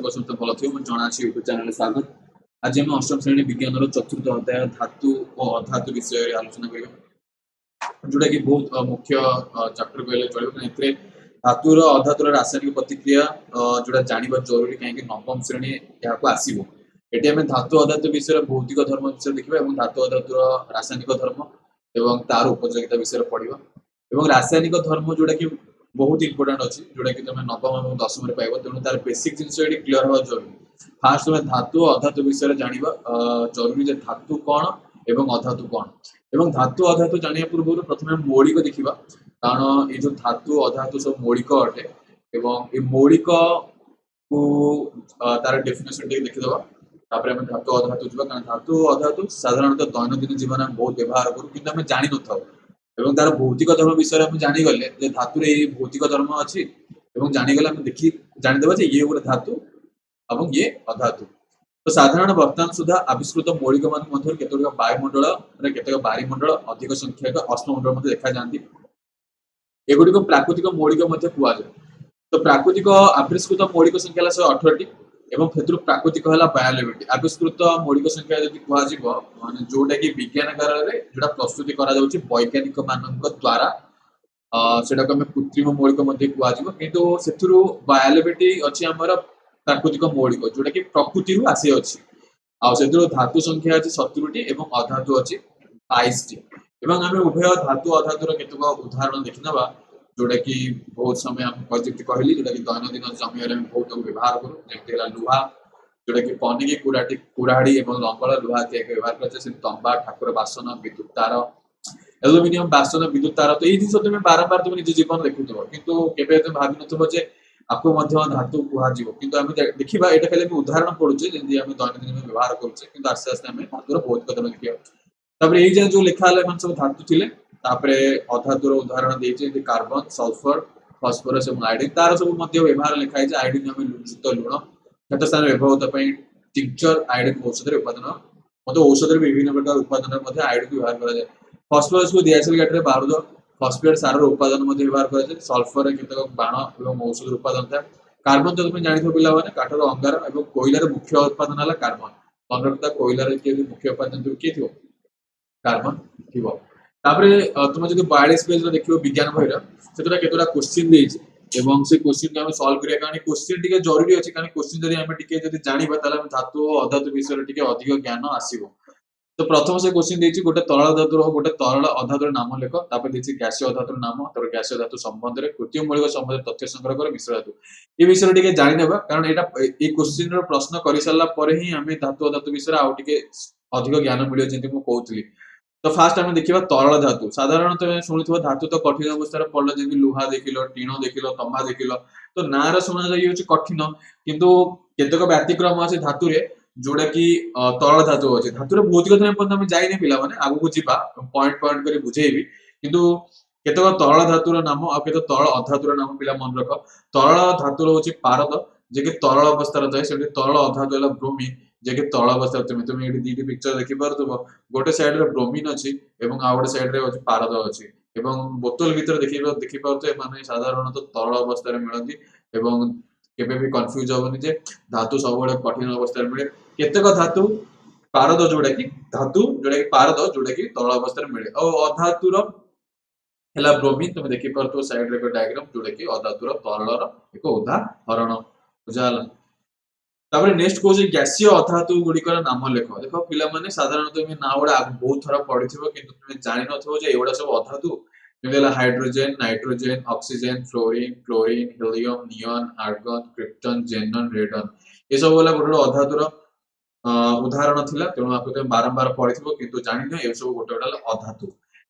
सब भल थी जना यूट्यूब चैनल स्वागत। आज हम अष्टम श्रेणी विज्ञान चतुर्थ अध्याय धातु और अधातु विषय आलोचना करिया जोटा कि बहुत मुख्य चैप्टर कहले चलिए धातुर अधातुर रासायनिक प्रतिक्रिया जोटा जानवा जरूरी कहीं नवम श्रेणी यहाँ आसो ये आम धातु अधातु विषय भौतिक धर्म विषय देखा धातु अधातुर रासायनिक धर्म एवं तार उपयोगिता विषय पढ़ा और रासायनिक धर्म जोटा कि बहुत इंपोर्टेंट अच्छी जोटा कि तुम नवम और दशम पाइब तेणु तार बेसिक जिन क्लीयर हवा जरूरी। फास्ट तुम धातु अधातु विषय जानवा जरूरी धातु कौन एवं अधातु कौन एवं धातु अधातु जाना पूर्व प्रथम मौलिक देखा कारण ये जो धातु अधातु सब मौलिक अटे एवं ये मौलिक को तार डेफिनेशन देखीदे धातु अधातु जावा कारण धातु अधातु साधारणतः दैनंदिन जीवन में बहुत व्यवहार करूँ कि आम जानी न एवं तार भौतिक धर्म विषय में जानीगले धातु भौतिक धर्म अच्छी जानीगले देखी जानीदे ये गोटे धातु और ये अधातु। तो साधारण वर्तमान सुधा आविष्कृत मौलिक मान केतक वायुमंडल केतक बारिमंडल अधिक संख्यक अश्ममंडल देखा जाती एगुड़िक प्राकृतिक मौलिक कहुए। तो प्राकृतिक आविष्कृत मौलिक संख्या 118 एवं क्षेत्र प्राकृतिक है 92 आविष्कृत मौलिक संख्या जब कह जोटा कि विज्ञान जो प्रस्तुति वैज्ञानिक मान द्वारा से कृत्रिम मौलिक कहु से 92 अच्छी आमर प्राकृतिक मौलिक जोटा कि प्रकृति आसी अच्छी से धातु संख्या अच्छी 70 एवं अधातु अच्छी 22 एवं आम उभय धातु अधातुर केतक उदाहरण देखीना जोटा कि बहुत समय कहली जोटा कि दैनंदिन समय बहुत व्यवहार करूँ जमी लुहा जोटा कि पनिकी कुराड़ी और लंगल लुहा व्यवहार कर तंबा ठाकुर बासन विद्युत तार एलुमिनियम बासन विद्युत तार। तो ये जिन तुम बारंबार तुम निज जीवन देखुव कि भाव नुवे आपको धातु कहुए कि देखा यहाँ खाली उदाहरण पड़ुचे जमी आम दैनंदिन व्यवहार करुचे कि आस्ते आस्ते आम धातुर भौतिक धर्म देखा ये जो लिखा है सब धातु थे अधातुर उदाहरण देते कार्बन सल्फर फस्फोरस और आयोडीन तार सब व्यवहार लिखाई आयोडीन आम युक्त लुण क्षत स्थान व्यवहार टिंचर आयोडीन औषध उत्पादन औषध विभिन्न प्रकार उत्पादन आयोडीन व्यवहार कराए। फस्फोरस को दियासिल काठरे बारूद फस्फेट सार उत्पादन व्यवहार कराए। सल्फर केतक बाण और औषध उत्पादन था। कार्बन तो तुम जानी पे काठर अंगार और कोयलार मुख्य उत्पादन है कार्बन मन कोयलार किए मुख्य उत्पादन किए थी कार्बन थी। तुम जो 42 पेज देख विज्ञान बही से केतटा क्वेश्चन एवं से क्वेश्चन को सॉल्व करिया कारण क्वेश्चन टिके जरूरी अछि कारण क्वेश्चन जदि हम टिके जदि जानिबा ताले हम धातु और अधातु विषय टिके अधिक ज्ञान आसीबो। तो प्रथम से क्वेश्चन देछि गोटे तरल धातुर गोटे तरल अधातुर नाम लेख तापर देछि गैसीय अधातुर नाम तापर गैसीय धातु संबंध रे कृत्रिम मौलिक संबंध तथ्य संग्रह कर मिश्र धातु ये विषय टिके जानि नेबा कारण एटा ए क्वेश्चन रो प्रश्न करि सारला परे ही हमें धातु अधातु विषय आ टिके अधिक ज्ञान मिलियो जेंति मु कहउतली। तो फास्ट आम देखा तरल धातु साधारणतः शुणी धातु तो कठिन अवस्था पड़े जमी लुहा देखिल टीण देखिल तंबा देखिल तो ना शुणा जाए कठिन किंतु केतक व्यतिक्रम अच्छे धातु जोड़ा कि तरल धातु अच्छे धातुर भौतिक धर्म जाइने पिला माने आगु को पॉइंट पॉइंट कर बुझेबी किंतु केतक तरल धातुर नाम आ केतक तरल अधातुर नाम पिला मन रख। तरल धातुर हूँ पारद जे कि तरल अवस्था थाए से तरल अधातु है ब्रोमीन जे कि तरल अवस्था तुम ये दीटी पिक्चर देखी पार्थुव गोटे साइड रे ब्रोमीन अच्छी और आ गए साइड रे पारद अच्छी एवं बोतल भीतर देखी पार्थे माने साधारणतः तरल अवस्था मिलती एवं केबे भी कंफ्यूज होबनी जे धातु सब कठिन अवस्था मिले केतक धातु पारद जोड़ा कि पारद जोड़ा कि तरल अवस्था मिले और अधातुर है ब्रोमीन तुम देखी पार्थुव साइड रे डायग्राम जोड़ा कि अधातुर तरलर एक उदाहरण बुझाला। तापर नेक्स्ट कौन गैसीय अधातु गुड़िकर नाम लेख देख पे साधारणतः तुम ना गुड़ा बहुत थर पढ़ी कि तुम जान नगुड़ा सब अधातु hydrogen nitrogen oxygen fluorine chlorine helium neon argon krypton xenon radon ये सब गोटे गोटे अधातुर उदाहरण थिला तेणु आपको तुम बारंबार पढ़ी कि जान ये सब गोटे गोटे अधातु।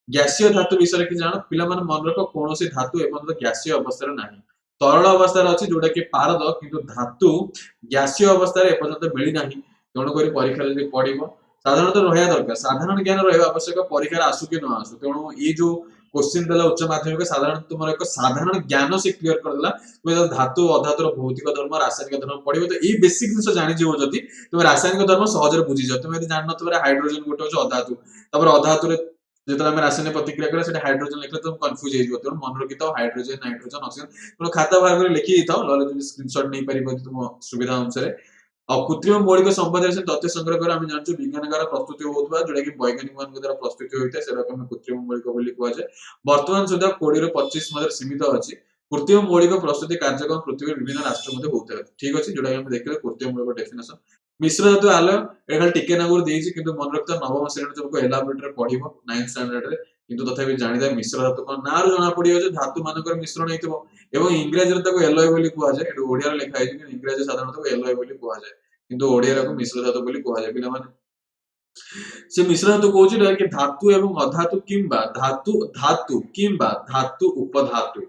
गैसीय धातु विषय कि जान पे मन रख कौन धातु एवं गैसीय अवस्था ना तरल अवस्था अच्छी जोटा कि पारद किंतु धातु गैसीय अवस्था एपर्यंत मिलना तेणुक परीक्षा जब पढ़ साधारणतः रहा दरकार साधारण ज्ञान रहा आवश्यक परीक्षा आसू कि न आसू तेणु ये जो क्वेश्चन देला उच्च माध्यमिक साधारण तुम एक साधारण ज्ञान से क्लीयर करदेला तुम धातु अधातुर भौतिक धर्म रासायनिक धर्म पढ़ तो ये बेसिक जिन जानीज जदि तुम रासायनिक धर्म सहज बुझीज तुम जान हाइड्रोजेन गोटे अधातु अधातु ଯେତେବେଳେ ଆମେ ରାସାୟନିକ ପ୍ରତିକ୍ରିୟା କରିବା ସେଟା ହାଇଡ୍ରୋଜେନ ଲେଖିଲେ ତମେ କନଫ୍ୟୁଜ ହେଇଯିବ, ତେଣୁ ମନେ ରଖିଥାଅ ହାଇଡ୍ରୋଜେନ, ନାଇଟ୍ରୋଜେନ, ଅକ୍ସିଜେନ। ତେଣୁ ଖାତା ବାହାର କରି ଲେଖି ଦେଇଥାଅ, ନହେଲେ ଯଦି ସ୍କ୍ରିନଶଟ ନେଇ ପାରିବ ତୁମ ସୁବିଧା ଅନୁସାରେ। ଆଉ କୃତ୍ରିମ ମୌଳିକ ସମ୍ପଦରେ ସେ ତଥ୍ୟ ସଂଗ୍ରହ କରି ଆମେ ଜାଣିଛୁ ବିଜ୍ଞାନକାର ପ୍ରସ୍ତୁତି ହେଉଥିବା ଯୋଉଟା କି ବୈଜ୍ଞାନିକ ମାନଙ୍କ ଦ୍ୱାରା ପ୍ରସ୍ତୁତି ହୋଇଥାଏ ସେଟାକୁ ଆମେ କୃତ୍ରିମ ମୌଳିକ ବୋଲି କୁହାଯାଏ। ବର୍ତ୍ତମାନ ସୁଦ୍ଧା 20 ରୁ 25 ମଧ୍ୟରେ ସୀମିତ ଅଛି। କୃତ୍ରିମ ମୌଳିକ ପ୍ରସ୍ତୁତି କାର୍ଯ୍ୟକ୍ରମ ପୃଥିବୀର ବିଭିନ୍ନ ରାଷ୍ଟ୍ର ମଧ୍ୟ ହଉଥାଏ। ଠିକ ଅଛି, ଯୋଉଟା କି ଆମେ ଦେଖିଲେ କୃତ୍ରିମ ମୌଳିକ ଡେଫିନେସନ। ମିଶ୍ର ଧାତୁ ଆଲୋ ଏଟା ଖାଲି ଟିକେ ନାଗୁରୁ ଦେଇଛି, କିନ୍ତୁ ମନେ ରଖିଥାଅ ନବମ ଶ୍ରେଣୀ ତୁମକୁ ଏଲାବୋରେଟରେ ପଢିବ 9th ଷ୍ଟାଣ୍ଡାର୍ଡରେ। କିନ୍ତୁ ତଥାପି ଜାଣିଥାଏ ମିଶ୍ର ଧାତୁ କଣ, ନାଁରୁ ଜଣା ପଡିବ ଯେ ଧାତୁ ମାନଙ୍କର ମିଶ୍ରଣ ହେଇଥିବ। ଏବଂ ଇଂରାଜୀରେ ତାକୁ ଏଲୟ ବୋଲି କୁହାଯାଏ, ଏଠି ଓଡିଆରେ ଲେଖା ହେଇଛି କିନ୍ତୁ ଇଂରାଜୀ ସାଧାରଣତଃ ଏଲୟ ବୋଲି କୁହାଯାଏ, କିନ୍ତୁ ଓଡିଆରେ ତାକୁ ମିଶ୍ର ଧାତୁ ବୋଲି କୁହାଯାଏ ପିଲାମାନେ। ସେ ମିଶ୍ର ଧାତୁ କହୁଛି ଯୋଉଟା କି ଧାତୁ ଏବଂ ଅଧାତୁ କିମ୍ବା ଧାତୁ ଧାତୁ କିମ୍ବା ଧାତୁ ଉପଧାତୁ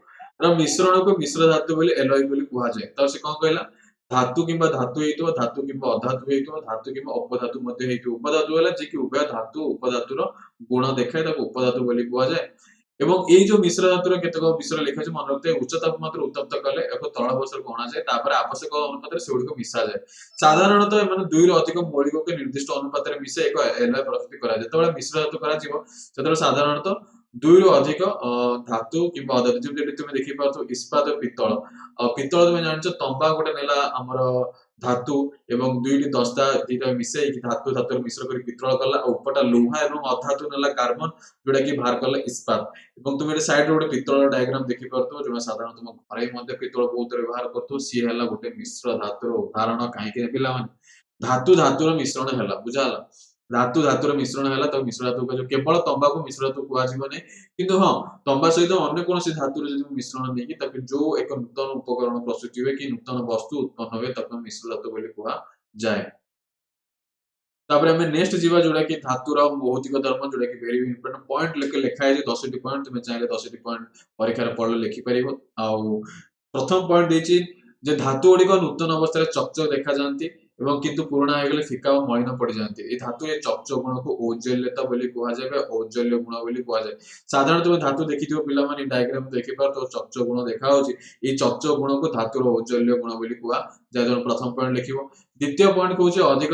ର ମିଶ୍ରଣକୁ ମିଶ୍ର ଧାତୁ ବୋଲି ଏଲୟ ବୋଲି କୁହାଯାଏ। ତ ସେ କଣ କହିଲା, ଧାତୁ କିମ୍ବା ଧାତୁ ହେଇଥିବ, ଧାତୁ କିମ୍ବା ଅଧାତୁ ହେଇଥିବ, ଧାତୁ କିମ୍ବା ଉପଧାତୁ ମଧ୍ୟ ହେଇଥିବ। ଉପଧାତୁ ହେଲା ଯେ କି ଉଭୟ ଧାତୁ ଉପଧାତୁର ଗୁଣ ଦେଖାଏ, ତାକୁ ଉପଧାତୁ ବୋଲି କୁହାଯାଏ। ଏବଂ ଏଇ ଯୋଉ ମିଶ୍ର ଧାତୁର କେତେକ ବିଷୟରେ ଲେଖା ଅଛି ମନେ ରଖିଥାଏ, ଉଚ୍ଚ ତାପମାତ୍ରା ଉତ୍ତପ୍ତ କଲେ ଏକ ତଳ ଅବସ୍ଥାକୁ ଅଣାଯାଏ, ତାପରେ ଆବଶ୍ୟକ ଅନୁପାତରେ ସେଗୁଡିକ ମିଶାଯାଏ। ସାଧାରଣତଃ ଏମାନେ ଦୁଇରୁ ଅଧିକ ମୌଳିକକୁ ନିର୍ଦ୍ଦିଷ୍ଟ ଅନୁପାତରେ ମିଶାଇ ଏକ ଏଲୟ ପ୍ରସ୍ତୁତି କରାଯାଏ। ଯେତେବେଳେ ମିଶ୍ର ଧାତୁ କରାଯିବ ସେତେବେଳେ ସାଧାରଣତଃ ଦୁଇରୁ ଅଧିକ ଧାତୁ କିମ୍ବା ଅଧାତୁ, ଯେମିତି ଏଠି ତୁମେ ଦେଖିପାରୁଥିବ ଇସ୍ପାତ ପିତ୍ତଳ। ପିତ୍ତଳ ତୁମେ ଜାଣିଛ, ତମ୍ବା ଗୋଟେ ନେଲା ଆମର ଧାତୁ ଏବଂ ଦୁଇଟି ଦସ୍ତା ଦିଟା ମିଶେଇକି ଧାତୁ ଧାତୁରେ ମିଶ୍ର କରି ପିତ୍ତଳ କଲା, ଆଉ ଉପରଟା ଲୁହା ଏବଂ ଅଧାତୁ ନେଲା କାର୍ବନ ଯୋଉଟା କି ବାହାର କଲା ଇସ୍ପାତ। ଏବଂ ତୁମେ ଏଠି ସାଇଡରେ ଗୋଟେ ପିତ୍ତଳ ଡାଇଗ୍ରାମ ଦେଖିପାରୁଥିବ, ଯୋଉଟା ସାଧାରଣତଃ ତୁମ ଘରେ ମଧ୍ୟ ପିତ୍ତଳ ବହୁତ ବ୍ୟବହାର କରୁଥିବ। ସିଏ ହେଲା ଗୋଟେ ମିଶ୍ର ଧାତୁର ଉଦାହରଣ। କାହିଁକି ପିଲାମାନେ, ଧାତୁ ଧାତୁର ମିଶ୍ରଣ ହେଲା, ବୁଝା ହେଲା। ଧାତୁ ଧାତୁର ମିଶ୍ରଣ ହେଲା ତାକୁ ମିଶ୍ର ଧାତୁ କୁହାଯିବ। କେବଳ ତମ୍ବାକୁ ମିଶ୍ର ଧାତୁ କୁହାଯିବନି, କିନ୍ତୁ ହଁ ତମ୍ବା ସହିତ ଅନ୍ୟ କୌଣସି ଧାତୁର ଯଦି ମିଶ୍ରଣ ନେଇକି ତାକୁ ଯୋଉ ଏକ ନୂତନ ଉପକରଣ ପ୍ରସ୍ତୁତି ହୁଏ କି ନୂତନ ବସ୍ତୁ ଉତ୍ପନ୍ନ ହୁଏ ତାକୁ ମିଶ୍ର ଧାତୁ ବୋଲି କୁହାଯାଏ। ତାପରେ ଆମେ ନେକ୍ସଟ ଯିବା ଯୋଉଟା କି ଧାତୁର ଭୌତିକ ଧର୍ମ, ଯୋଉଟା କି ଭେରି ଇମ୍ପୋର୍ଟାଣ୍ଟ ପଏଣ୍ଟ ଲେଖା ହେଇଛି 10ଟି ପଏଣ୍ଟ। ତୁମେ ଚାହିଁଲେ 10ଟି ପଏଣ୍ଟ ପରୀକ୍ଷାରେ ପଢିଲେ ଲେଖିପାରିବ। ଆଉ ପ୍ରଥମ ପଏଣ୍ଟ ଦେଇଛି ଯେ ଧାତୁ ଗୁଡିକ ନୂତନ ଅବସ୍ଥାରେ ଚକଚକ ଦେଖାଯାନ୍ତି ଏବଂ କିନ୍ତୁ ପୁରୁଣା ହେଇଗଲେ ଫିକା ଓ ମଳିନ ପଡିଯାନ୍ତି। এই ଧାତୁ ଏ ଚକଚକ ଗୁଣକୁ ଔଜ୍ଜଲ୍ୟତା ବୋଲି କୁହାଯାଏ ବା ଔଜ୍ଜଲ୍ୟ ଗୁଣ ବୋଲି କୁହାଯାଏ। ସାଧାରଣତଃ ତୁମେ ଧାତୁ ଦେଖିଥିବ ପିଲାମାନେ, ଡାଇଗ୍ରାମ ଦେଖିପାରୁଥିବ ଚକଚକ ଗୁଣ ଦେଖାଯାଉଛି, ଏଇ ଚକଚକ ଗୁଣକୁ ଧାତୁର ଔଜ୍ଜଲ୍ୟ ଗୁଣ ବୋଲି କୁହାଯାଏ। ତେଣୁ ପ୍ରଥମ ପଏଣ୍ଟ ଲେଖିବ। ଦ୍ୱିତୀୟ ପଏଣ୍ଟ କହୁଛି ଅଧିକ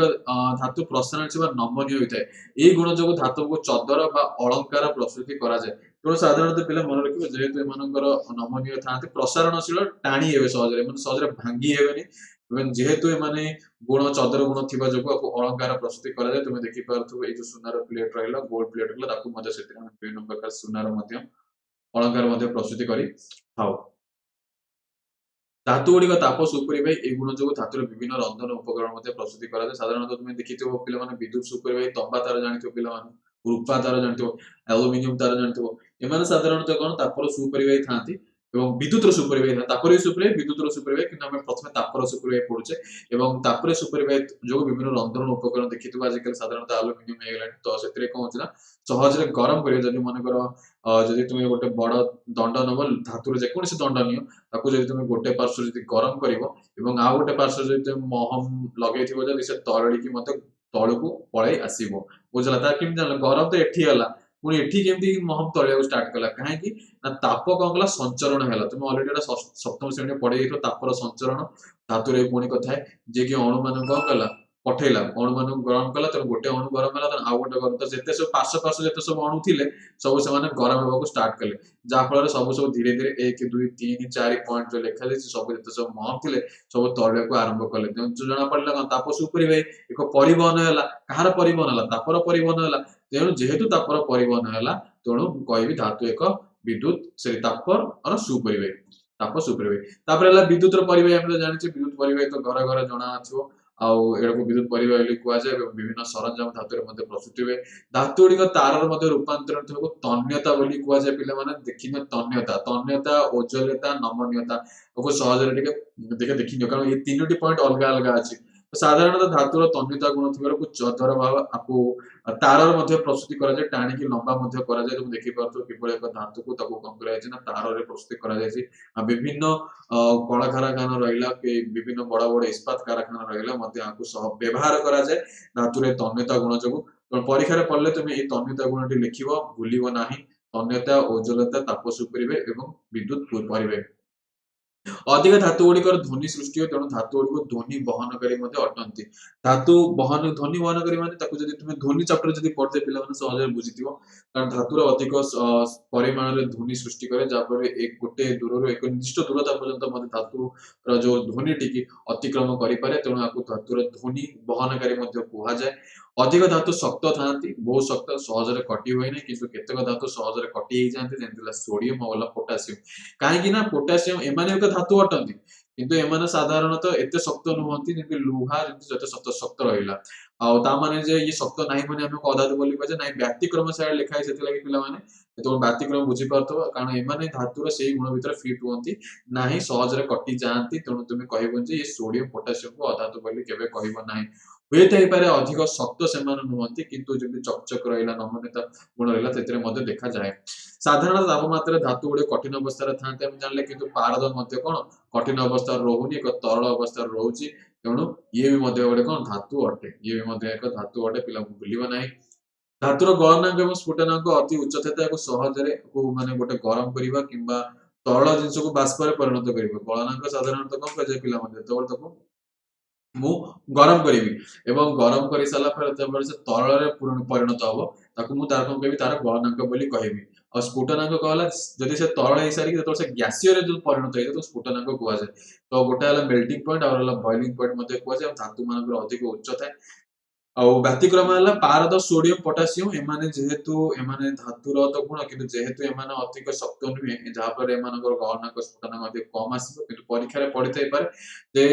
ଧାତୁ ପ୍ରସାରଣ ବା ନମନୀୟ ହୋଇଥାଏ। ଏଇ ଗୁଣ ଯୋଗୁଁ ଧାତୁକୁ ଚଦର ବା ଅଳଙ୍କାର ପ୍ରସ୍ତୁତି କରାଯାଏ। ତେଣୁ ସାଧାରଣତଃ ପିଲା ମନେ ରଖିବେ, ଯେହେତୁ ଏମାନଙ୍କର ନମନୀୟ ଥାନ୍ତି, ପ୍ରସାରଣଶୀଳ, ଟାଣି ହେବେ ସହଜରେ, ମାନେ ସହଜରେ ଭାଙ୍ଗି ହେବେନି। ଏବଂ ଯେହେତୁ ଏମାନେ ଗୁଣ ଚଦର ଗୁଣ ଥିବା ଯୋଗୁଁ ଆକୁ ଅଳଙ୍କାର ପ୍ରସ୍ତୁତି କରାଯାଏ। ତୁମେ ଦେଖିପାରୁଥିବ ଏଇ ଯୋଉ ସୁନାର ପ୍ଲେଟ ରହିଲା, ଗୋଲ୍ଡ ପ୍ଲେଟ ରହିଲା, ତାକୁ ମଧ୍ୟ ସେଥିରେ ଆମେ ବିଭିନ୍ନ ପ୍ରକାର ସୁନାର ମଧ୍ୟ ଅଳଙ୍କାର ମଧ୍ୟ ପ୍ରସ୍ତୁତି କରିଥାଉ। ଧାତୁ ଗୁଡିକ ତାପ ସୁପରିବାହୀ, এই ଗୁଣ ଯୋଗୁଁ ଧାତୁର ବିଭିନ୍ନ ରନ୍ଧନ ଉପକରଣ ମଧ୍ୟ ପ୍ରସ୍ତୁତି କରାଯାଏ। ସାଧାରଣତଃ ତୁମେ ଦେଖିଥିବ ପିଲାମାନେ ବିଦ୍ୟୁତ ସୁପରିବାହୀ, ତମ୍ବା ତାର ଜାଣିଥିବ ପିଲାମାନେ, ରୂପା ତାର ଜାଣିଥିବ, ଆଲୁମିନିୟମ ତାର ଜାଣିଥିବ। ଏମାନେ ସାଧାରଣତଃ କଣ ତାପର ସୁପରିବାହୀ ଥାନ୍ତି ଏବଂ ବିଦ୍ୟୁତର ସୁପରିବାହୀ ଥାନ୍ତି। ତାପର ବି ସୁପରିବାହୀ, ବିଦ୍ୟୁତର ସୁପରିବାହୀ, କିନ୍ତୁ ଆମେ ପ୍ରଥମେ ତାପର ସୁପରିବାହୀ ପଢୁଛେ। ଏବଂ ତାପରେ ସୁପରିବାହୀ ଯୋଗୁଁ ବିଭିନ୍ନ ରନ୍ଧନ ଉପକରଣ ଦେଖିଥିବ ଆଜିକାଲି ସାଧାରଣତଃ ଆଲୁମିନିୟମ ହେଇଗଲାଣି। ତ ସେଥିରେ କଣ ହଉଛି ନା ସହଜରେ ଗରମ କରିବା, ଯଦି ମନେକର ଯଦି ତୁମେ ଗୋଟେ ବଡ ଦଣ୍ଡ ନବ, ଧାତୁର ଯେକୌଣସି ଦଣ୍ଡ ନିଅ, ତାକୁ ଯଦି ତୁମେ ଗୋଟେ ପାର୍ଶ୍ୱ ଯଦି ଗରମ କରିବ ଏବଂ ଆଉ ଗୋଟେ ପାର୍ଶ୍ୱ ଯଦି ତୁମେ ମହମ ଲଗେଇଥିବ, ଯଦି ସେ ତରଳିକି ମଧ୍ୟ ତଳକୁ ପଳେଇ ଆସିବ। ବୁଝିଲା, ତାର କେମିତି ଜାଣିଲ, ଗରମ ତ ଏଠି ହେଲା, ପୁଣି ଏଠି କେମିତି ମହମ ତଳିବାକୁ ଷ୍ଟାର୍ଟ କଲା, କାହିଁକି ନା ତାପ କଣ କଲା, ସଞ୍ଚରଣ ହେଲା। ତୁମେ ଅଲରେଡି ଏଟା ସପ୍ତମ ଶ୍ରେଣୀରେ ପଢି ଯାଇଥିବ, ତାପର ସଞ୍ଚରଣ ଧାତୁରେ କୌଣିକ ଥାଏ, ଯିଏ କି ଅଣୁ ମାନଙ୍କୁ କଣ କଲା, ପଠେଇଲା, ଅଣୁ ମାନଙ୍କୁ ଗରମ କଲା। ତେଣୁ ଗୋଟେ ଅଣୁ ଗରମ ହେଲା, ତେଣୁ ଆଉ ଗୋଟେ ଗରମ, ତ ଯେତେ ସବୁ ପାର୍ଶ୍ୱ ପାର୍ଶ୍ୱ ଯେତେ ସବୁ ଅଣୁ ଥିଲେ ସବୁ ସେମାନେ ଗରମ ହେବାକୁ ଷ୍ଟାର୍ଟ କଲେ। ଯାହା ଫଳରେ ସବୁ ସବୁ ଧୀରେ ଧୀରେ 1 2 3 4 ପଏଣ୍ଟ ଯୋଉ ଲେଖା ଯାଇଛି, ସବୁ ଯେତେ ସବୁ ମହମ ଥିଲେ ସବୁ ତଳିବାକୁ ଆରମ୍ଭ କଲେ। ତେଣୁ ଜଣା ପଡିଲା କଣ, ତାପ ସୁପରିବାହୀ ଏକ ପରିବହନ ହେଲା। କାହାର ପରିବହନ ହେଲା, ତାପର ପରିବହନ ହେଲା। ତେଣୁ ଯେହେତୁ ତାପର ପରିବହନ ହେଲା, ତେଣୁ ମୁଁ କହିବି ଧାତୁ ଏକ ବିଦ୍ୟୁତ ତାପର ସୁପରିବାହୀ, ତାପ ସୁପରିବାହୀ। ତାପରେ ହେଲା ବିଦ୍ୟୁତର ପରିବାହୀ। ଆମେ ତ ଜାଣିଛେ ବିଦ୍ୟୁତ ପରିବାହୀ ତ ଘର ଘର ଜଣା ଥିବ। ଆଉ ଏଟାକୁ ବିଦ୍ୟୁତ ପରିବାହୀ ବୋଲି କୁହାଯାଏ ଏବଂ ବିଭିନ୍ନ ସରଞ୍ଜାମ ଧାତୁରେ ମଧ୍ୟ ପ୍ରସ୍ତୁତି ହୁଏ। ଧାତୁ ଗୁଡିକ ତାରର ମଧ୍ୟ ରୂପାନ୍ତରଣ ହେବାକୁ ତନ୍ୟତା ବୋଲି କୁହାଯାଏ। ପିଲାମାନେ ଦେଖିନିଅ, ତନ୍ୟତା, ତନ୍ୟତା, ଔଜ୍ଜଲ୍ୟତା, ନମନୀୟତା, ତାକୁ ସହଜରେ ଟିକେ ଦେଖିନିଅ, କାରଣ ଏଇ ତିନୋଟି ପଏଣ୍ଟ ଅଲଗା ଅଲଗା ଅଛି। ସାଧାରଣତଃ ଧାତୁର ତନ୍ୟତା ଗୁଣ ଥିବାରୁ ଚଦର ବା ଆକୁ ତାରର ମଧ୍ୟ ପ୍ରସ୍ତୁତି କରାଯାଏ, ଟାଣିକି ଲମ୍ବା ମଧ୍ୟ କରାଯାଏ। তুমি ଦେଖିପାରୁଥିବ କିଭଳି ଏକ ଧାତୁକୁ ତାକୁ କଣ କରାଯାଇଛି ନା ତାରରେ ପ୍ରସ୍ତୁତି କରାଯାଇଛି। ଆଉ ବିଭିନ୍ନ କଳକାରଖାନା ରହିଲା କି ବିଭିନ୍ନ ବଡ ବଡ ଇସ୍ପାତ କାରଖାନା ରହିଲା ମଧ୍ୟ ଆକୁ ସହ ବ୍ୟବହାର କରାଯାଏ ଧାତୁରେ ତନ୍ୟତା ଗୁଣ ଯୋଗୁଁ। ତେଣୁ ପରୀକ୍ଷାରେ ପଢିଲେ ତୁମେ ଏଇ ତନ୍ୟତା ଗୁଣଟି ଲେଖିବ, ଭୁଲିବ ନାହିଁ। ତନ୍ୟତା, ଔଜ୍ଜଲ୍ୟତା, ତାପ ସୁପରିବାହୀ ଏବଂ ବିଦ୍ୟୁତ ପରିବାହୀ। ଅଧିକ ଧାତୁ ଗୁଡ଼ିକର ଧ୍ୱନି ସୃଷ୍ଟି ହୁଏ ତେଣୁ ଧାତୁ ଗୁଡ଼ିକୁ ଧ୍ୱନି ବହନକାରୀ ମଧ୍ୟ ଅଟନ୍ତି। ଧାତୁ ଧ୍ୱନି ବହନକାରୀ ମାନେ ତାକୁ ଯଦି ତୁମେ ଧ୍ୱନି ଚାପ୍ଟର ଯଦି ପଢିଥିବେ ପିଲାମାନେ ସହଜରେ ବୁଝିଥିବ। କାରଣ ଧାତୁର ଅଧିକ ପରିମାଣରେ ଧ୍ୱନି ସୃଷ୍ଟି କରେ ଯାହାଫଳରେ ଗୋଟେ ଦୂରରୁ ଏକ ନିର୍ଦ୍ଦିଷ୍ଟ ଦୂରତା ପର୍ଯ୍ୟନ୍ତ ମଧ୍ୟ ଧାତୁର ଯୋଉ ଧ୍ୱନିଟିକି ଅତିକ୍ରମ କରିପାରେ ତେଣୁ ଆକୁ ଧାତୁର ଧ୍ୱନି ବହନକାରୀ ମଧ୍ୟ କୁହାଯାଏ। ଅଧିକ ଧାତୁ ଶକ୍ତ ଥାଆନ୍ତି, ବହୁତ ଶକ୍ତ, ସହଜରେ କଟି ହୁଏନି କିନ୍ତୁ କେତେକ ଧାତୁ ସହଜରେ କଟି ହେଇଯାଆନ୍ତି ଯେମିତି ହେଲା ସୋଡିୟମ ଆଉ ପୋଟାସିୟମ। କାହିଁକି ନା ପୋଟାସିୟମ ଏମାନେ ଏକ ଧାତୁ ଅଟନ୍ତି କିନ୍ତୁ ଏମାନେ ସାଧାରଣତଃ ଏତେ ଶକ୍ତ ନୁହନ୍ତି ଯେମିତି ଲୁହା ଯେମିତି ଯେତେ ଶକ୍ତ ରହିଲା। ଆଉ ତା ମାନେ ଯେ ଇଏ ଶକ୍ତ ନାହିଁ ମାନେ ଆମେ ଅଧାତୁ ବୋଲି କୁହାଯାଏ ନାହିଁ। ବ୍ୟତିକ୍ରମ ସାରା ଲେଖା ହେଇଛି ସେଥିଲାଗି ପିଲାମାନେ ଯେତେବେଳେ ବ୍ୟତିକ୍ରମ ବୁଝିପାରୁଥିବ କାରଣ ଏମାନେ ଧାତୁର ସେଇ ଗୁଣ ଭିତରେ ଫିଟ୍ ହୁଅନ୍ତି ନାହିଁ, ସହଜରେ କଟି ଯାଆନ୍ତି ତେଣୁ ତୁମେ କହିବନି ଯେ ଇଏ ସୋଡିୟମ ପୋଟାସିୟମକୁ ଅଧାତୁ ବୋଲି କେବେ କହିବ ନାହିଁ। ହୋଇଥାଇପାରେ ଅଧିକ ଶକ୍ତ ସେମାନେ ନୁହନ୍ତି କିନ୍ତୁ ଯେମିତି ଚକଚକ ରହିଲା ନମନୀୟତା ଗୁଣ ରହିଲା ସେଥିରେ ମଧ୍ୟ ଦେଖାଯାଏ। ସାଧାରଣ ତାପମାତ୍ରାରେ ଧାତୁ ଗୁଡ଼ିକ କଠିନ ଅବସ୍ଥାରେ ଥାଆନ୍ତି ଆମେ ଜାଣିଲେ କିନ୍ତୁ ପାରଦ ମଧ୍ୟ କଣ କଠିନ ଅବସ୍ଥାରେ ରହୁନି, ଏକ ତରଳ ଅବସ୍ଥାରେ ରହୁଛି ତେଣୁ ଇଏ ବି ମଧ୍ୟ ଗୋଟେ କଣ ଧାତୁ ଅଟେ। ଇଏ ବି ମଧ୍ୟ ଏକ ଧାତୁ ଅଟେ, ପିଲାଙ୍କୁ ଭୁଲିବ ନାହିଁ। ଧାତୁର ଗଳନାଙ୍କ ଏବଂ ସ୍ଫୁଟନାଙ୍କ ଅତି ଉଚ୍ଚ ଥାଏ ତାକୁ ସହଜରେ ମାନେ ଗୋଟେ ଗରମ କରିବା କିମ୍ବା ତରଳ ଜିନିଷକୁ ବାଷ୍ପରେ ପରିଣତ କରିବା। ଗଳନାଙ୍କ ସାଧାରଣତଃ କଣ କରାଯାଏ ପିଲାମାନେ ଯେତେବେଳେ ତାକୁ ମୁଁ ଗରମ କରିବି ଏବଂ ଗରମ କରି ସାରିଲା ପରେ ଯେତେବେଳେ ସେ ତରଳରେ ପରିଣତ ହବ ତାକୁ ମୁଁ ତାର କଣ କହିବି ତାର ଗଳନାଙ୍କ ବୋଲି କହିବି। ଆଉ ସ୍ଫୁଟନାଙ୍କ କଣ ହେଲା ଯଦି ସେ ତରଳ ହେଇସାରିକି ଯେତେବେଳେ ସେ ଗ୍ୟାସିୟରେ ଯୋଉ ପରିଣତ ହେଇଯାଏ ତାକୁ ସ୍ଫୁଟନାଙ୍କ କୁହାଯାଏ। ତ ଗୋଟେ ହେଲା ମେଲ୍ଟିଂ ପଏଣ୍ଟ ଆଉ ହେଲା ବଏଲିଂ ପଏଣ୍ଟ ମଧ୍ୟ କୁହାଯାଏ। ଆଉ ଧାତୁ ମାନଙ୍କର ଅଧିକ ଉଚ୍ଚ ଥାଏ। ଆଉ ବ୍ୟତିକ୍ରମ ହେଲା ପାରଦ, ସୋଡିୟମ, ପୋଟାସିୟମ ଏମାନେ ଯେହେତୁ ଏମାନେ ଧାତୁର ତ ଗୁଣ କିନ୍ତୁ ଯେହେତୁ ଏମାନେ ଅଧିକ ଶକ୍ତ ନୁହେଁ ଯାହାଫଳରେ ଏମାନଙ୍କର ଗଳନାଙ୍କ ସ୍ଫୁଟନାଙ୍କ ଅଧିକ କମ ଆସିବ କିନ୍ତୁ ପରୀକ୍ଷାରେ ପଡିଥାଇପାରେ ଯେ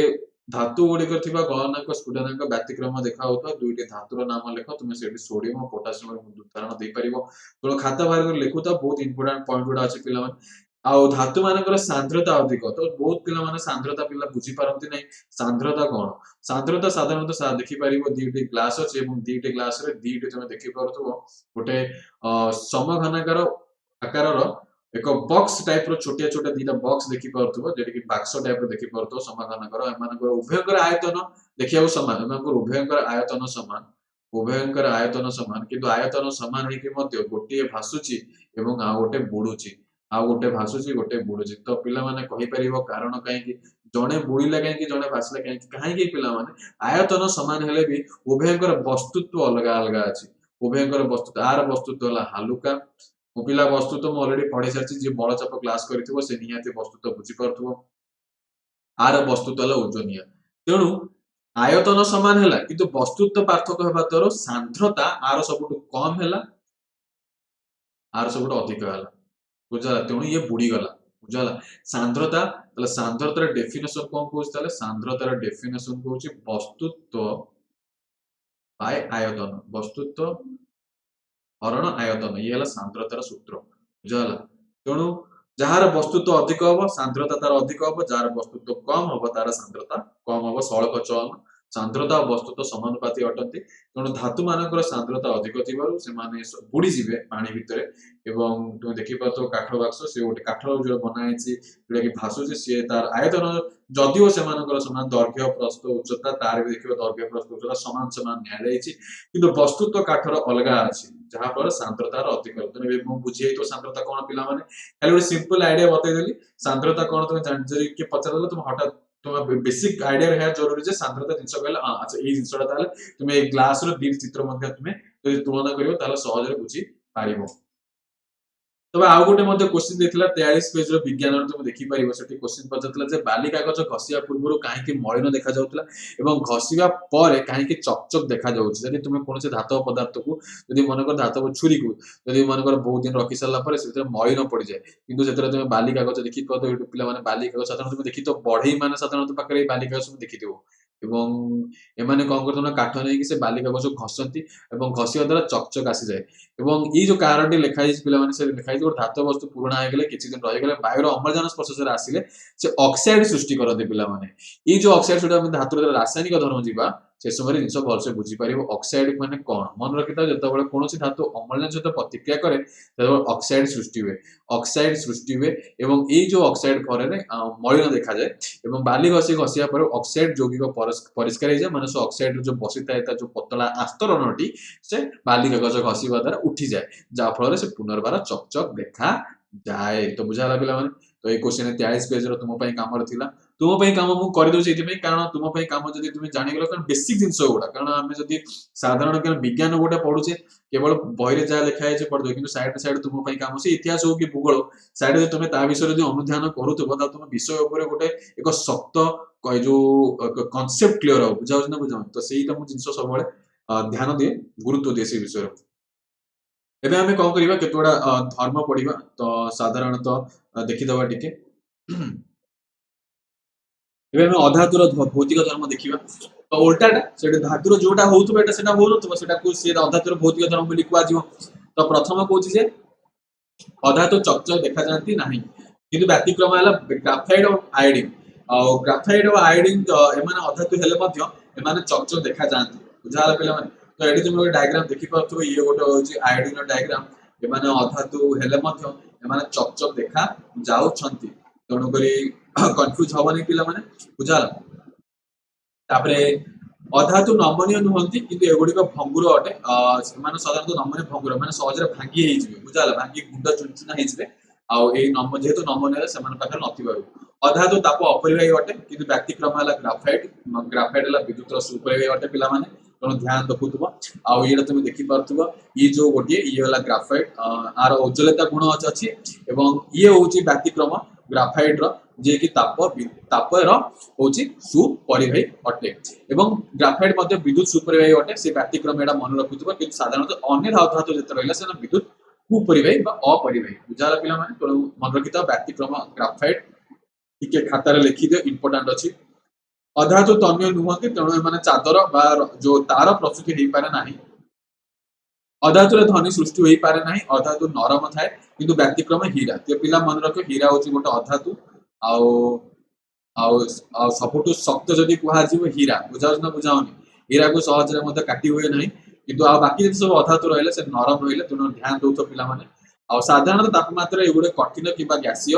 ଧାତୁ ଗୁଡ଼ିକରେ ଥିବା ଗଳନାଙ୍କ ସ୍ଫୁଟନାଙ୍କ ବ୍ୟତିକ୍ରମ ଦେଖାଯାଉଥିବା ଦୁଇଟି ଧାତୁର ନାମ ଲେଖ ତୁମେ ସେଠି ସୋଡିୟମ ଓ ପୋଟାସିୟମର ଉଦାହରଣ ଦେଇପାରିବ। ତେଣୁ ଖାତା ବାହାର କରି ଲେଖୁଥାଅ, ବହୁତ ଇମ୍ପୋର୍ଟାଣ୍ଟ ପଏଣ୍ଟ ଗୁଡା ଅଛି ପିଲାମାନେ। ଆଉ ଧାତୁ ମାନଙ୍କର ସାନ୍ଦ୍ରତା ଅଧିକ ତ ବହୁତ ପିଲାମାନେ ସାନ୍ଦ୍ରତା ପିଲା ବୁଝିପାରନ୍ତି ନାହିଁ। ସାନ୍ଦ୍ରତା କଣ? ସାନ୍ଦ୍ରତା ସାଧାରଣତଃ ଦେଖିପାରିବ ଦୁଇଟି ଗ୍ଲାସ ଅଛି ଏବଂ ଦୁଇଟି ଗ୍ଲାସରେ ଦୁଇଟି ତମେ ଦେଖିପାରୁଥିବ ଗୋଟେ ସମଘନାକାର ଆକାରର ଏକ ବକ୍ସ ଟାଇପର ଛୋଟିଆ ଛୋଟିଆ ଦିଟା ବକ୍ସ ଦେଖିପାରୁଥିବ ଯୋଉଟାକି ବାକ୍ସ ଟାଇପର ଦେଖିପାରୁଥିବ ସମଘନାକାର। ଏମାନଙ୍କର ଉଭୟଙ୍କର ଆୟତନ ଦେଖିବାକୁ ସମାନ, ଏମାନଙ୍କର ଉଭୟଙ୍କର ଆୟତନ ସମାନ, ଉଭୟଙ୍କର ଆୟତନ ସମାନ କିନ୍ତୁ ଆୟତନ ସମାନ ହେଇକି ମଧ୍ୟ ଗୋଟିଏ ଭାସୁଛି ଏବଂ ଆଉ ଗୋଟେ ବୁଡୁଛି, ଆଉ ଗୋଟେ ଭାସୁଛି ଗୋଟେ ବୁଡୁଛି। ତ ପିଲାମାନେ କହିପାରିବ କାରଣ କାହିଁକି ଜଣେ ବୁଡିଲା କାହିଁକି ଜଣେ ଭାସିଲା କାହିଁକି? କାହିଁକି ପିଲାମାନେ ଆୟତନ ସମାନ ହେଲେ ବି ଉଭୟଙ୍କର ବସ୍ତୁତ୍ୱ ଅଲଗା ଅଲଗା ଅଛି। ଉଭୟଙ୍କର ବସ୍ତୁତ୍ୱ ଆର ବସ୍ତୁତ୍ୱ ହେଲା ହାଲୁକା। ମୁଁ ପିଲା ବସ୍ତୁତ୍ୱ ମୁଁ ଅଲରେଡି ପଢି ସାରିଛି, ଯିଏ ବଳଚାପ କ୍ଲାସ କରିଥିବ ସେ ନିହାତି ବସ୍ତୁତ୍ୱ ବୁଝିପାରୁଥିବ। ଆର ବସ୍ତୁତ୍ୱ ହେଲା ଓଜନିଆ। ତେଣୁ ଆୟତନ ସମାନ ହେଲା କିନ୍ତୁ ବସ୍ତୁତ୍ୱ ପାର୍ଥକ୍ୟ ହେବା ଦ୍ୱାରା ସାନ୍ଦ୍ରତା ଆର ସବୁଠୁ କମ ହେଲା, ଆର ସବୁଠୁ ଅଧିକ ହେଲା। ବୁଝାଲା? ତେଣୁ ଇଏ ବୁଡିଗଲା। ବୁଝାଲା? ସାନ୍ଦ୍ରତା ତାହେଲେ ସାନ୍ଦ୍ରତାର ଡେଫିନେସନ କଣ କହୁଛି ତାହେଲେ ସାନ୍ଦ୍ରତାର ଡେଫିନେସନ କହୁଛି ବସ୍ତୁତ୍ୱ ବାय ଆୟତନ, ବସ୍ତୁତ୍ୱ ହରଣ ଆୟତନ, ଇଏ ହେଲା ସାନ୍ଦ୍ରତାର ସୂତ୍ର। ବୁଝାଲା? ତେଣୁ ଯାହାର ବସ୍ତୁତ୍ୱ ଅଧିକ ହବ ସାନ୍ଦ୍ରତା ତାର ଅଧିକ ହବ, ଯାହାର ବସ୍ତୁତ୍ୱ କମ ହବ ତାର ସାନ୍ଦ୍ରତା କମ ହବ। ସଳଖ ଚଳନ ସାନ୍ଦ୍ରତା ଓ ବସ୍ତୁତ୍ୱ ସମାନୁପାତି ଅଟନ୍ତି ତେଣୁ ଧାତୁ ମାନଙ୍କର ସାନ୍ଦ୍ରତା ଅଧିକ ଥିବାରୁ ସେମାନେ ବୁଡିଯିବେ ପାଣି ଭିତରେ। ଏବଂ ତୁମେ ଦେଖିପାରୁଥିବ କାଠ ବାକ୍ସ ସେ ଗୋଟେ କାଠର ଯୋଉ ବନା ହେଇଛି ଯୋଉଟାକି ଭାସୁଛି ସିଏ ତାର ଆୟତନ ଯଦିଓ ସେମାନଙ୍କର ସମାନ ଦୈର୍ଘ୍ୟ ପ୍ରସ୍ଥ ଉଚ୍ଚତା ତାର ବି ଦେଖିବ ଦୈର୍ଘ୍ୟ ପ୍ରସ୍ଥ ଉଚ୍ଚତା ସମାନ ସମାନ ନିଆଯାଇଛି କିନ୍ତୁ ବସ୍ତୁତ୍ୱ କାଠର ଅଲଗା ଅଛି ଯାହାଫଳରେ ସାନ୍ଦ୍ରତାର ଅଧିକ। ତେଣୁ ମୁଁ ବୁଝିଯାଇଥିବ ସାନ୍ଦ୍ରତା କଣ ପିଲାମାନେ, ଖାଲି ଗୋଟେ ସିମ୍ପଲ ଆଇଡିଆ ବତେଇଦେଲି। ସାନ୍ଦ୍ରତା କଣ ତମେ ଯଦି କିଏ ପଚାରିଦେଲ ତୁମେ ହଠାତ୍ ତୁମ ବେସିକ ଆଇଡିଆ ରହିବା ଜରୁରୀ ଯେ ସାନ୍ଦ୍ରତା ଜିନିଷ କହିଲେ ଆଚ୍ଛା ଏଇ ଜିନିଷଟା ତାହେଲେ ତୁମେ ଏଇ ଗ୍ଲାସର ଦିଟି ଚିତ୍ର ମଧ୍ୟ ତୁମେ ଯଦି ତୁଳନା କରିବ ତାହେଲେ ସହଜରେ ବୁଝିପାରିବ। ତবে ଆଉ ଗୋଟେ ମଧ୍ୟ କ୍ୱେଶ୍ଚିନ୍ ଦେଇଥିଲା 43 ପେଜର ବିଜ୍ଞାନର ତୁମେ ଦେଖିପାରିବ ସେଠି କ୍ୱେଶ୍ଚିନ୍ ପଚାରିଥିଲା ଯେ ବାଲି କାଗଜ ଘଷିବା ପୂର୍ବରୁ କାହିଁକି ମଳିନ ଦେଖାଯାଉଥିଲା ଏବଂ ଘଷିବା ପରେ କାହିଁକି ଚକଚକ ଦେଖାଯାଉଛି। ଯଦି ତୁମେ କୌଣସି ଧାତବ ପଦାର୍ଥକୁ ଯଦି ମନେକର ଧାତବ ଛୁରୀକୁ ଯଦି ମନେକର ବହୁତ ଦିନ ରଖି ସାରିଲା ପରେ ସେଥିରେ ମଳିନ ପଡିଯାଏ କିନ୍ତୁ ସେଥିରେ ତୁମେ ବାଲି କାଗଜ ଦେଖିପାରୁଥିବ ଏଇଠୁ ପିଲାମାନେ ବାଲି କାଗଜ ସାଧାରଣତଃ ତୁମେ ଦେଖିଥିବ ବଢେଇ ମାନେ ସାଧାରଣତଃ ପାଖରେ ଏଇ ବାଲି କାଗଜ ଦେଖିଥିବ ଏବଂ ଏମାନେ କଣ କରୁଛନ୍ତି ନା କାଠ ନେଇକି ସେ ବାଲି କାଗଜକୁ ଘଷନ୍ତି ଏବଂ ଘଷିବା ଦ୍ୱାରା ଚକଚକ ଆସିଯାଏ। ଏବଂ ଏଇ ଯୋଉ କାରଣଟି ଲେଖା ହେଇଛି ପିଲାମାନେ ସେ ଲେଖା ହେଇଛି ଗୋଟେ ଧାତବ ବସ୍ତୁ ପୁରୁଣା ହେଇଗଲେ କିଛି ଦିନ ରହିଗଲେ ବାୟୁର ଅମ୍ଳଜାନ ସ୍ପର୍ଶରେ ଆସିଲେ ସେ ଅକ୍ସାଇଡ ସୃଷ୍ଟି କରନ୍ତି ପିଲାମାନେ। ଏଇ ଯୋଉ ଅକ୍ସାଇଡ ଯୋଉଟା ଆମେ ଧାତୁର ରାସାୟନିକ ଧର୍ମ ଯିବା ସେ ସମୟରେ ଜିନିଷ ଭଲସେ ବୁଝିପାରିବ। ଅକ୍ସାଇଡ ମାନେ କଣ ମନେ ରଖିଥାଅ, ଯେତେବେଳେ କୌଣସି ଧାତୁ ଅମ୍ଳଜାନ ସହିତ ପ୍ରତିକ୍ରିୟା କରେ ସେତେବେଳେ ଅକ୍ସାଇଡ ସୃଷ୍ଟି ହୁଏ, ଅକ୍ସାଇଡ ସୃଷ୍ଟି ହୁଏ ଏବଂ ଏଇ ଯୋଉ ଅକ୍ସାଇଡ ଫଳରେ ମଳିନ ଦେଖାଯାଏ ଏବଂ ବାଲି ଘଷିବା ପରେ ଅକ୍ସାଇଡ ଯୌଗିକ ପରିଷ୍କାର ହେଇଯାଏ ମାନେ ସେ ଅକ୍ସାଇଡ ଯୋଉ ବସିଥାଏ ତା ଯୋଉ ପତଳା ଆସ୍ତରଣଟି ସେ ବାଲି କାଗଜ ଘଷିବା ଦ୍ୱାରା ଉଠିଯାଏ ଯାହା ଫଳରେ ସେ ପୁନର୍ବାର ଚକଚକ ଦେଖାଯାଏ। ତ ବୁଝା ହେଲା ପିଲାମାନେ? तो ये क्वेश्चन 43 पेज रो तुम पई काम थिला तुम पई काम मु कर दउ सेति कारण तुम पई काम जदी तुम जानि गेलो कारण बेसिक जिंस गुडा कारण आमे जदी साधारण ज्ञान विज्ञान गोटे पढुचे केवल बही रे जा लिखा है पढ़ दो किंतु साइड साइड तुम पई काम से इतिहास हो कि भूगोल साइड रे तुम ता विषय जदी अनुध्यान करूथबो ता तुम विषय ऊपर गोटे एक शक्त जो कॉन्सेप्ट क्लियर हो बुझाउ ना बुझाउ तो सेही त मु जिंस सब बळे ध्यान दिए गुरुत्व दिए से विषय एबे आमे कौन करिबा केतोडा धर्म पढिबा तो साधारणतः देखिदबा टिके एबे आमे अधातुर भौतिक धर्म देखिबा तो उल्टाटा सेटा धातुर जोटा होउतबा एटा सेटा होउतबा सेटा को से अधातुर भौतिक धर्म बोली कुआ जिवो तो प्रथम कहूची जे अधातु चकचक देखा जानती नाही किंतु व्यतिक्रम हला ग्राफाइट और आयोडीन और ग्राफाइट और आयोडीन एमाने अधातु हेले मध्य एमाने चकचक देखा जानती बुझाला पिला माने तो एडी तुम डायग्राम देखि पाथबो ये गोटे होची आयोडीन डायग्राम एमाने अधातु हेले मध्य एमाने चकचक देखा जाउ छंती तणु करी कंफ्यूज हबनी पिला माने बुझाला तापरे अधातु नमनीय नुहंती किंतु एगुडी को भंगुर अटे सेमाने साधारणतः नमनीय भंगुर माने सहजरे भांगी हेइ जिवे बुझाला भांगी गुंड चुनचुना हेइ जिवे आ ए नम जेहेतु नमनीय सेमान पाखर नथिबारु अधातु ताप अपरिबाही अटे किंतु व्यतिक्रम हला ग्राफाइट ग्राफाइट हला विद्युत सुपरिबाही अटे पिला माने तणु ध्यान रखुथबो आ एटा तुम देखि पारथबो ये जो गोटे ये हला ग्राफाइट आर उज्ज्वलता गुण अछि एवं ये होची व्यतिक्रम ग्राफाइट रो जे कि तापर होची सुपरिबाही अटे एवं ग्राफाइट मध्ये विद्युत सुपरिबाही अटे से व्यतिक्रम एटा मन रखुथबो कि साधारणतः अन्य धातु जते रहला से विद्युत कुपरिबाही बा अपरिबाही बुझाला पिला माने तणु मन रखिता व्यतिक्रम ग्राफाइट टिके खाता रे लिखि दियो इंपोर्टेंट अछि अधातु तन्य नुहंती तेणु एमाने चादर बा जो तार प्रस्तुति हेइ पारे नाही अधातुरे ध्वनि सृष्टि होई पारे नाही अधातु नरम थाए किंतु व्यतिक्रम हीरा ते पिला मन रखो हीरा होची गोटे अधातु आउ आउ आउ सबटु शक्त जदी कुहा जिवो हीरा बुझाउछ ना बुझाउनी हीरा को सहज रे मते काटी होय नाही किंतु आ बाकी जे सब अधातु रहले से नरम रहले तेणु ध्यान दउतो पिला माने आ साधारण तापमात्रा एगुडे कठिन किबा गैसीय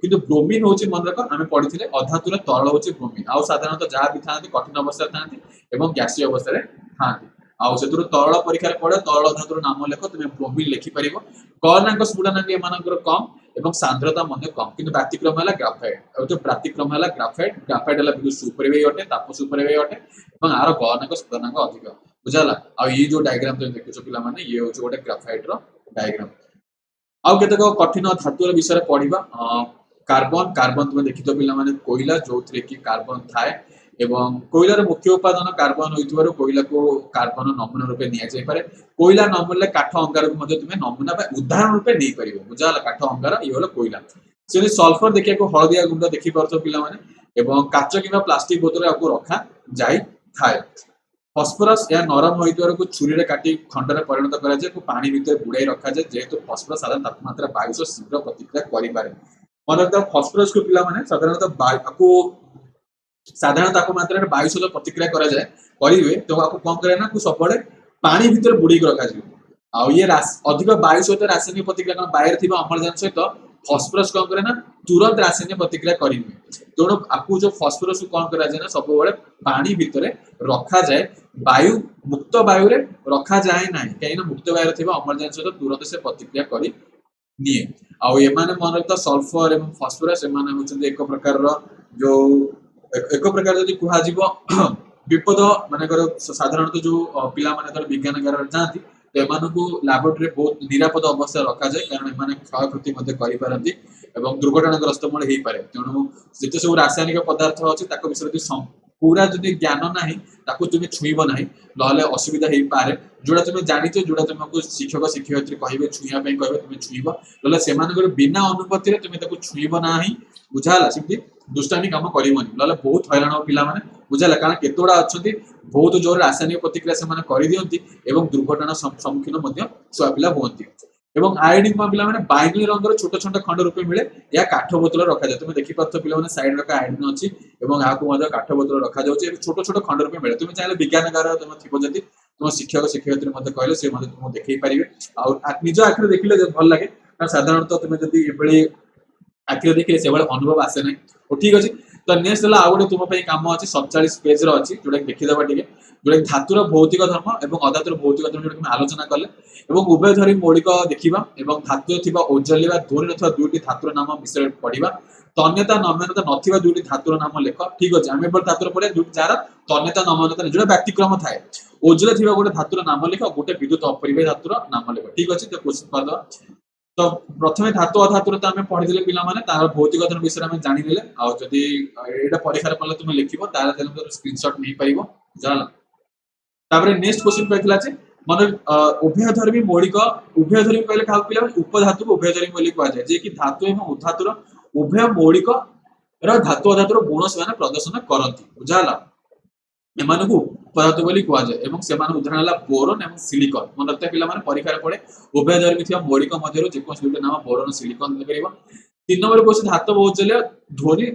किंतु ब्रोमीन होची मन रखो आमे पढिथिले अधातुरे तरल होची ब्रोमीन आ साधारणतः जहा भी थांती कठिन अवस्था थांती एवं गैसीय अवस्था रे थांती आ सेतुर तरल परीक्षा रे पडे तरल धातुर नाम लेखो तुमे ब्रोमीन लेखि परिबो कर्णांक स्फुटनांक एमानकर कम एवं सांद्रता मध्ये कम किंतु व्यतिक्रम हला ग्राफाइट और जो व्यतिक्रम हला ग्राफाइट ग्राफाइट हला बिल्कुल सुपरिबाही अटे ताप सुपरिबाही अटे एवं आरो कर्णांक स्फुटनांक अधिक बुझाला आ ये जो डायग्राम तुम देखुछो पिला माने ये होछ गोटे ग्राफाइट रो डायग्राम आउ केतक कठिन धातुर विषय पढ़िबा कार्बन कार्बन तुम देखितो पिला माने कोयला जोथरे कि कार्बन थाए एवं कोयलार मुख्य उपादान कार्बन होइतबारो कोयला को कार्बन नमूना रूपे निया जाय पारे कोयला नमूना काठ अंगार को मध्ये तुमे नमूना बा उदाहरण रूपे नै परिबो बुझाला काठ अंगार ये होलो कोयला सेने सल्फर देखिया को हळदिया गुंड देखि परतो पिला माने एवं काच किबा प्लास्टिक बोतल आको रखा जाय थाए फॉस्फोरस या नरम होइतबारो को छुरी रे काटी खंड रे परिणत करा जाय को पानी भीतर बुड़ाई रखा जाय जेहेतु फॉस्फोरस साधारण तापमात्रा 22 शीघ्र प्रतिक्रिया करि पारे मनक फॉस्फोरस को पिला माने साधारणतः आको साधारण तापमात्रा रे 22 प्रतिक्रिया करा जाय करिवे तो आपको कम करे ना को सबले पानी भीतर बुड़ी के रखा जाय आ ये अधिक 22 सहित रासायनिक प्रतिक्रिया kan बाहर थिबा अम्लजान सहित फॉस्फोरस कम करे ना तुरंत रासायनिक प्रतिक्रिया करिवे तेणु आपको जो फॉस्फोरस को कम करा जाय ना सब बळे पानी भीतर रखा जाय वायु मुक्त वायु रे रखा जाय नाही कहीं ना मुक्त वायु थिबा अम्लजान सहित तुरंत से प्रतिक्रिया करी निये आ एमाने मन रखता सल्फर एवं फॉस्फोरस एमाने होचंदी एक प्रकार रो जो एक प्रकार जदि कुहा जीवो विपद माने कर साधारणतः जो पिला माने तर विज्ञान गार जांती तो एमानकु लैबोरेटरी बहुत निरापद अवस्था रखा जाय कारण एमाने क्षय क्षति मध्ये करि पारंती एवं दुर्घटनाग्रस्त मळे हेइ पारे तेणु जेते सब रासायनिक पदार्थ अछि ताको विषय पूरा जदि ज्ञान नाही ताको तुमे छुईबो नाही लहले असुविधा हेइ पारे जोडा तुमे जानितो जोडा तुमको शिक्षक शिक्षयित्री कहिबे छुइया पई कहिबे तुमे छुईबो लहले सेमानकर बिना अनुमति रे तुमे ताको छुईबो नाही बुझाला सिम्पली दुष्टामी काम करिवनी लहले बहुत हैरान हो पिला माने बुझाला कारण केतोडा अछंती बहुत जोर रासायनिक प्रतिक्रिया से माने करि दियंती एवं दुर्घटना सम्मुखीन मध्ये छुआ पिला होंती एवं आयोडीन पिला माने बैंगनी रंगर छोट छोट खंड रूपे मिले या काठ बोतल रखा जाय तुम देखि पाथो पिला माने साइड रका आयोडीन अछि एवं आको मध्ये काठ बोतल रखा जाउछि छोट छोट खंड रूपे मिले तुम चाहे विज्ञान गार तुम थिबो जति तुम शिक्षक शिक्षयित्री मध्ये कहले से मध्ये तुम देखै परिबे आ निज आखिर देखिले भल लागे साधारणतः तुम जति एबळी आखिर देखिले से बळे अनुभव आसे नै ओ ठीक अछि तो नेक्स्ट हला आ गोटे तुम पई काम अछि 47 पेज रो अछि जोडा देखि दबा टिके जोटा धातुर भौतिक धर्म और अधातुर भौतिक धर्म जोटा आलोचना कले एवं उभयधरी मौलिक देखा और धातु थिबा ओजली बा ध्वनि नथिबा दुईटी धातुर नाम विषय पढ़िबा तन्यता नम्यता नथिबा दुईटी धातुर नाम लेख ठीक अछि आमे एबल धातुर पढ़े दुईटी जार तन्यता नम्यता जोटा व्यक्तिक्रम थाए ओजले थिबा गोटे धातुर नाम लेख गोटे विद्युत अपरिमेय धातुर नाम लेख ठीक अछि तो क्वेश्चन कर दो तो प्रथमे धातु अधातुर तो आमे पढ़ी देले पिला माने तार भौतिक धर्म विषय आमे जानि लेले आ जदी एटा परीक्षा रे पले तुमे लिखिबो तार देले स्क्रीनशॉट नै पाइबो जाला तापरे नेक्स्ट क्वेश्चन कहला जे मन उभयधर्मी मौलिक उभयधर्मी कहले का पिला उपधातु उभयधर्मी मौलिक कहा जाय जे कि धातु एवं उधातुर उभय मौलिक र धातु अधातुर गुण ସେମାନେ प्रदर्शन करନ୍ତି बुझाला एमानकु उपधातु बोली कहा जाय एवं सेमान उदाहरण हला बोरन एवं सिलिकॉन मन रखते पिला माने परीक्षा रे पड़े उभयधर्मी थिया मौलिक मध्यरु जे कोन दुटे नाम बोरन सिलिकॉन करिवो 3 नंबर क्वेश्चन धातु बहुचल्य ध्वनि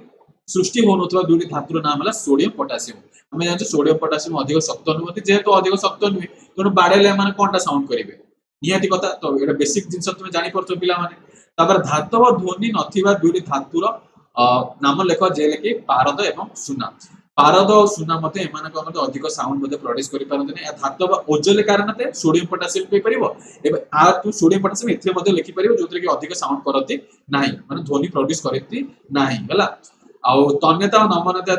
सृष्टि होनथवा दुटी धातुर नाम हला सोडियम पोटेशियम हमें जानछो सोडियम पोटेशियम अधिक शक्त नुहति जेहेतु अधिक शक्त नुहे तनो बाडेले माने कोनटा साउंड करिवे निहाती कथा तो एटा बेसिक जिंस तुमे जानि परतो पिला माने तापर धातु व ध्वनि नथिबा दुटी धातुर नाम लेख जे लेके पारद एवं सुना पारद और सुना मते एमानक मते अधिक साउंड मते प्रोड्यूस करि पारंतने या धातु व ओजले कारणते सोडियम पोटेशियम पे परिबो एबे आ तू सोडियम पोटेशियम एथे मते लिखि परिबो जोतरे कि अधिक साउंड करते नाही माने ध्वनि प्रोड्यूस करते नाही हला आ तन्यता और नमनता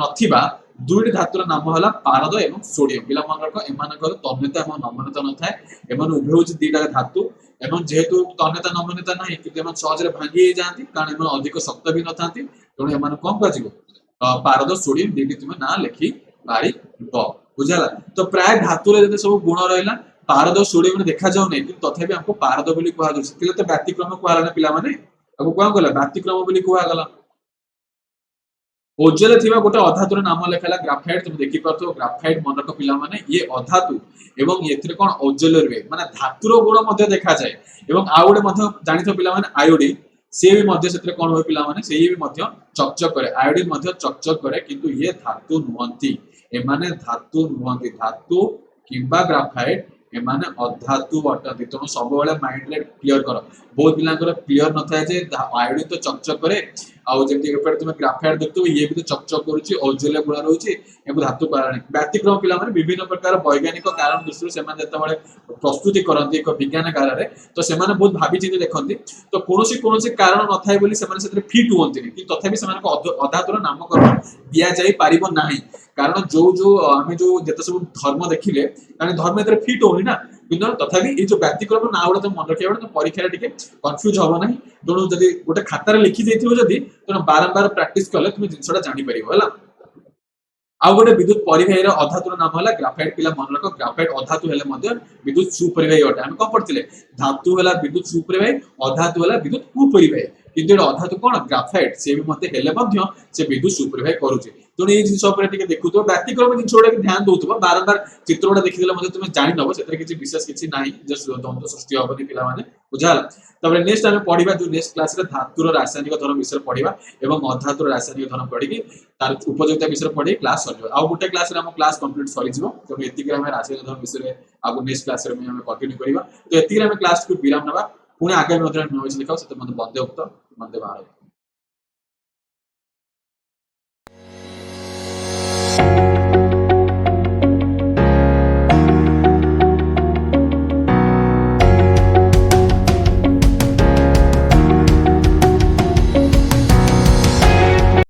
नथिबा दुईटी धातुर नाम हला पारद एवं सोडियम पिला मन रख एमानकर तन्यता एवं नमनता न थाए एमान उभय होची दीटा धातु एवं जेहेतु तन्यता नमनता नाही कि एमान सहज रे भांगी जांती कारण एमान अधिक शक्त भी न थांती तणे एमान कोन काजिबो पारद सोडियम दीटी तुमे ना लिखि पारि ब बुझाला तो प्राय धातु रे जते सब गुण रहला पारद सोडियम ने देखा जाउ नै कि तथापि हमको पारद बोली कहआ जाउ सितिले तो व्यतिक्रम कहला ना पिला माने अब कोन कहला व्यतिक्रम बोली कहआ गला ओजले थिबा गोटे अधातुर नाम लेखाला ग्राफाइट तुम देखि परतो ग्राफाइट मनक पिला माने ये अधातु एवं एथिरे कोन ओजले रे माने धातुर गुण मध्ये देखा जाय एवं आ गोटे मध्ये जानिथो पिला माने आयोडीन से भी मध्ये सेतरे कोन होय पिला माने सेही भी मध्ये चकचक करे आयोडीन मध्ये चकचक करे किंतु ये धातु नुहंती ए माने धातु नुहंती धातु किबा ग्राफाइट ए माने अधातु अटंती तो सब बेले माइंड रे क्लियर करो बहुत पिलांकर क्लियर न थाए जे आयोडीन तो चकचक करे आ जेंति एपरे तुम ग्राफाइट देखतो ये भी तो चकचक करूची ओजले गुण रहउची एबो धातु कारण व्यतिक्रम पिला माने विभिन्न प्रकार वैज्ञानिक कारण दृष्टि से माने जते बळे प्रस्तुति करंती एक विज्ञान कार्य रे तो से माने बहुत भाबी चिंती देखंती तो कोनोसी कारण न थाए बोली से माने सेतरे फिट होंती कि तथापि से माने को अधातुर नामकरण दिया जाई पारिबो नाही कारण जो आमे जो जते सब धर्म देखिले कारण धर्म एतरे फिट होनी ना किंतु तथापि ए जो व्यतिक्रम ना उडा तो मन रखिया तो परीक्षा टिके कंफ्यूज होबो नाही दोनो जदी गोटे खाता रे लिखि देथिबो जदी तो बारंबार प्रैक्टिस कले तुम जिनसटा जानि परिबो हला आ गोटे विद्युत परिवाही रो अधातुर नाम हला ग्राफाइट पिला मन रखो ग्राफाइट अधातु हेले मध्ये विद्युत सुपरिवाही अटे हम कोन पढतिले धातु हला विद्युत सुपरिवाही अधातु हला विद्युत कुपरिवाही किंतु अधातु कोन ग्राफाइट से भी मते हेले मध्ये से विद्युत सुपरिवाही करूचे तो ए जिंस ऊपर टिके देखुतो व्यक्तिक्रम जिंस ओडा के ध्यान दोतबो बारंबार चित्र ओडा देखि देला मध्ये तुमे जानि नबो सेतरे किछि विशेष किछि नाही जस्ट द्वंद्व सृष्टि होबनी पिला माने बुझाला तबरे नेक्स्ट हम पढिबा जो नेक्स्ट क्लास रे धातुर रासायनिक धर्म विषय पढिबा एवं अधातुर रासायनिक धर्म पढि कि तार उपयोगिता विषय पढि क्लास सरजो आ गुटे क्लास रे हम क्लास कंप्लीट सरी जिवो तो एति के हम रासायनिक धर्म विषय रे आगु नेक्स्ट क्लास रे हम कंटिन्यू करिबा तो एति रे हम क्लास को विराम नबा पुणे आगामी अध्याय में होइछ लिखाओ सेते मते बंदे उक्त मते बाहर